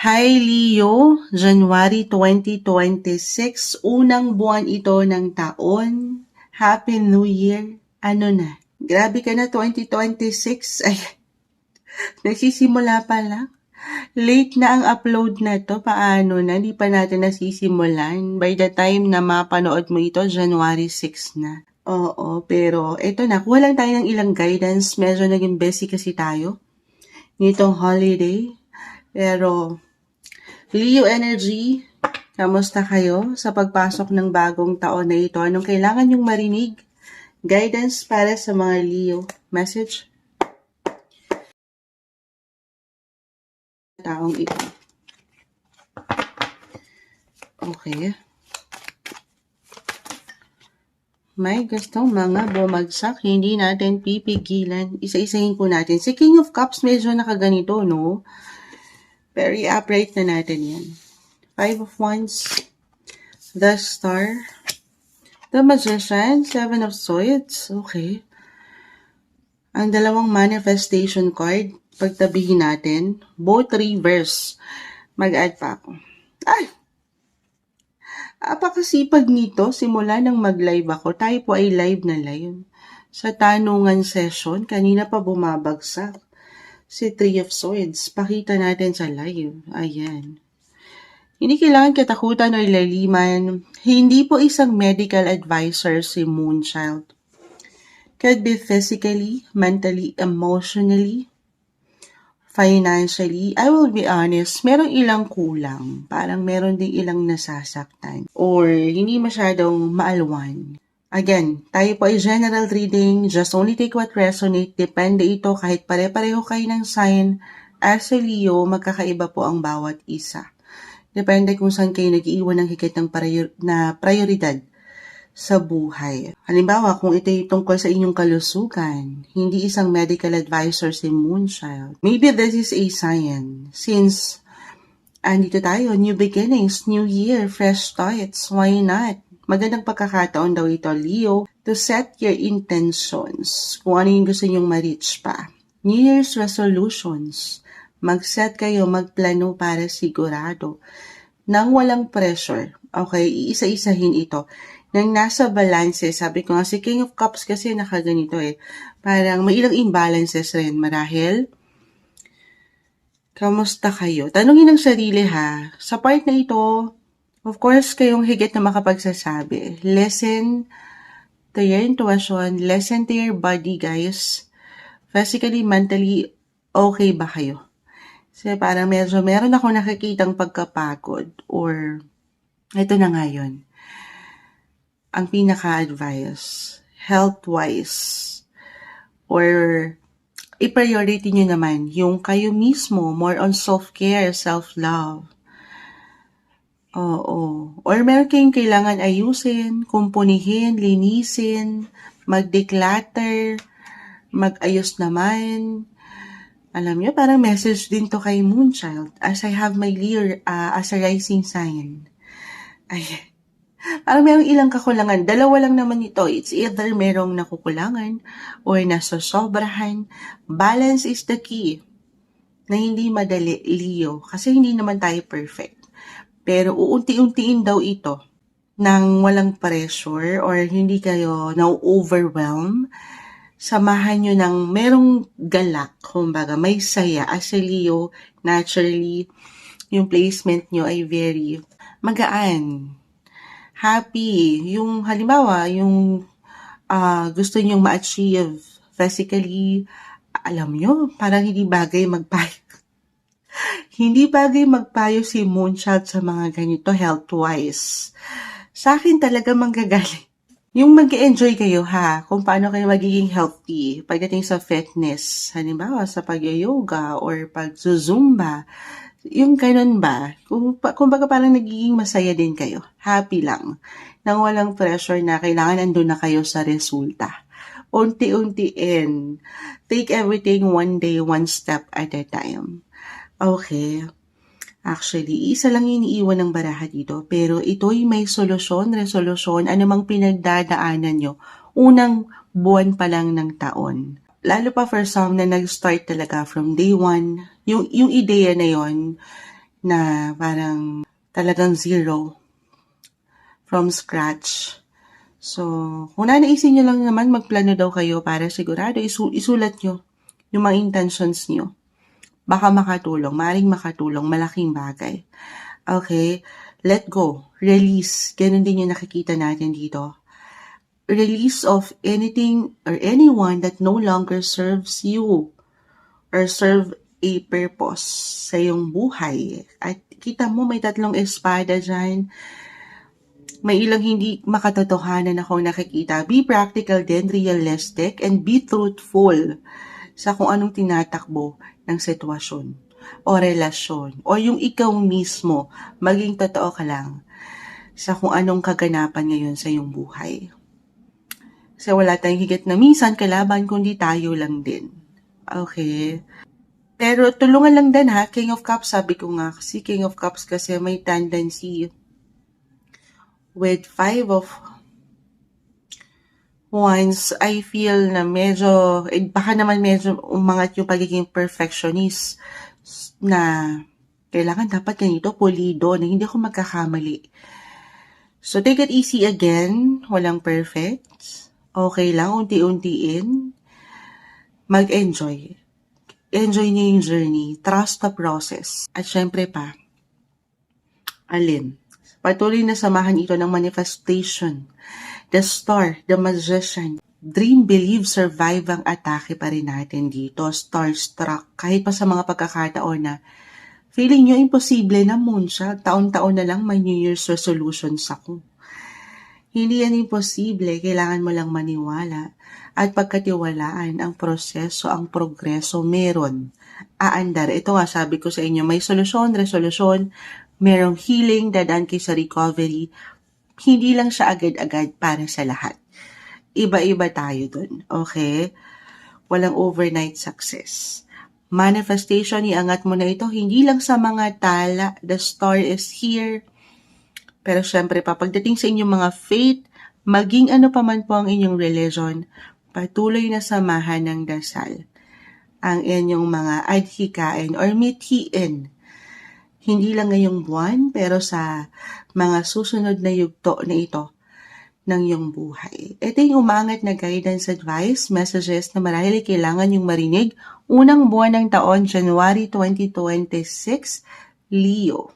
Hi Leo, January 2026, unang buwan ito ng taon. Happy New Year. Ano na? Grabe ka na 2026. Ay, nagsisimula pa lang. Late na ang upload na to. Paano na? Hindi pa natin nasisimulan. By the time na mapanood mo ito, January 6 na. Oo, pero eto na. Kuha lang tayo ng ilang guidance. Medyo naging busy kasi tayo nitong holiday. Pero Leo Energy, kamusta kayo sa pagpasok ng bagong taon na ito? Anong kailangan nyong marinig? Guidance para sa mga Leo. Message? Taong ito. Okay. May gustong mga bumagsak, hindi natin pipigilan. Isa-isahin po natin. Si King of Cups medyo nakaganito, no? Very upright na natin yan. Five of Wands, the Star, the Magician, Seven of Swords. Okay. Ang dalawang manifestation card, pagtabihin natin, both reverse. Mag-add pa ako. Ay! Apakasipag nito, simula nang mag-live ako, tayo po ay live na live. Sa tanungan session, kanina pa bumabagsak. Si Three of Swords, pakita natin sa live. Ayan. Hindi kailangan katakutan o ilaliman. Hindi po isang medical advisor si Moonchild. Could be physically, mentally, emotionally, financially. I will be honest, merong ilang kulang. Parang meron ding ilang nasasaktan. Or hindi masyadong maalwan. Again, tayo po ay general reading. Just only take what resonate. Depende ito kahit pare-pareho kayo ng sign. As a Leo, magkakaiba po ang bawat isa. Depende kung saan kayo nag-iwan ng higit ng prioridad sa buhay. Halimbawa, kung ito ay tungkol sa inyong kalusugan, hindi isang medical advisor si Moonchild. Maybe this is a sign. Since andito tayo, new beginnings, new year, fresh starts, why not? Magandang pagkakataon daw ito, Leo, to set your intentions. Kung ano yung gusto nyong ma-reach pa. New Year's resolutions. Mag-set kayo, magplano para sigurado. Nang walang pressure. Okay, iisa-isahin ito. Nang nasa balance, sabi ko nga si King of Cups kasi nakaganito eh. Parang may ilang imbalances rin marahil. Kamusta kayo? Tanungin ng sarili ha. Sa part na ito, of course, kayong higit na makapagsasabi. Listen to your intuition. Listen to your body, guys. Physically, mentally, okay ba kayo? Kasi parang medyo meron ako nakikitang pagkapagod or ito na nga yun. Ang pinaka-advice, health-wise, or i-priority nyo naman yung kayo mismo, more on self-care, self-love. Oo. Or meron kayong kailangan ayusin, kumpunihin, linisin, mag-declutter, mag-ayos naman. Alam nyo, parang message din to kay Moonchild as I have my Leo as a rising sign. Ay, parang merong ilang kakulangan. Dalawa lang naman ito. It's either merong nakukulangan or nasosobrahan. Balance is the key. Na hindi madali, Leo. Kasi hindi naman tayo perfect. Pero uunti-untiin daw ito nang walang pressure or hindi kayo na-overwhelm. Samahan nyo ng merong galak, kumbaga may saya. As a Leo, naturally, yung placement nyo ay very magaan, happy. Yung halimbawa, yung gusto nyong ma-achieve physically, alam nyo, parang hindi bagay magpayo. Hindi bagay magpayo si Moonchild sa mga ganito health-wise. Sa akin talaga manggagaling. Yung mag-enjoy kayo ha, kung paano kayo magiging healthy pagdating sa fitness. Halimbawa, sa pag-yoga or pag-zumba. Yung ganun ba? Kumbaga parang nagiging masaya din kayo. Happy lang. Nang walang pressure na kailangan nandun na kayo sa resulta. Unti-untiin. Take everything one day, one step at a time. Okay. Actually, isa lang iniiwan ng baraha dito, pero ito'y may solusyon, resolusyon, anumang pinagdadaanan nyo, unang buwan pa lang ng taon. Lalo pa for some na nag-start talaga from day one, yung ideya na yon na parang talagang zero from scratch. So, kung nanaisin nyo lang naman, magplano daw kayo para sigurado isulat nyo yung mga intentions nyo. Baka makatulong, maaaring makatulong, malaking bagay. Okay, let go, release, ganun din yung nakikita natin dito. Release of anything or anyone that no longer serves you or serve a purpose sa iyong buhay. At kita mo may 3 espada dyan. May ilang hindi makatotohanan akong nakikita. Be practical then realistic and be truthful sa kung anong tinatakbo ng sitwasyon o relasyon o yung ikaw mismo, maging totoo ka lang sa kung anong kaganapan ngayon sa iyong buhay. Kasi wala tayong higit na minsan kalaban kundi tayo lang din. Okay? Pero tulungan lang din ha, King of Cups, sabi ko nga, kasi King of Cups kasi may tendency with 5 of Wands, I feel na medyo, baka naman medyo umangat yung pagiging perfectionist na kailangan dapat ganito, pulido, na hindi ako magkakamali. So take it easy again, walang perfect. Okay lang, unti-untiin. Mag-enjoy. Enjoy niyo yung journey. Trust the process. At syempre pa, patuloy na samahan ito ng manifestation. The Star, the Magician. Dream, believe, survive ang atake pa rin natin dito. Starstruck. Kahit pa sa mga pagkakataon na feeling nyo imposible na moonshot. Taon-taon na lang may New Year's resolutions ako. Hindi yan imposible. Kailangan mo lang maniwala. At pagkatiwalaan ang proseso, ang progreso, meron. Aandar. Ito nga sabi ko sa inyo, may solusyon, resolution, merong healing, dadaan kayo sa recovery. Hindi lang siya agad-agad para sa lahat. Iba-iba tayo dun. Okay? Walang overnight success. Manifestation, iangat mo na ito. Hindi lang sa mga tala. The star is here. Pero syempre pa, pagdating sa inyong mga faith, maging ano pa man po ang inyong religion, patuloy na samahan ng dasal ang inyong mga adhikain or mithiin. Hindi lang ngayong buwan, pero sa mga susunod na yugto na ito ng iyong buhay. Ito yung umangat na guidance, advice, messages na marahil kailangan yung marinig. Unang buwan ng taon, January 2026, Leo.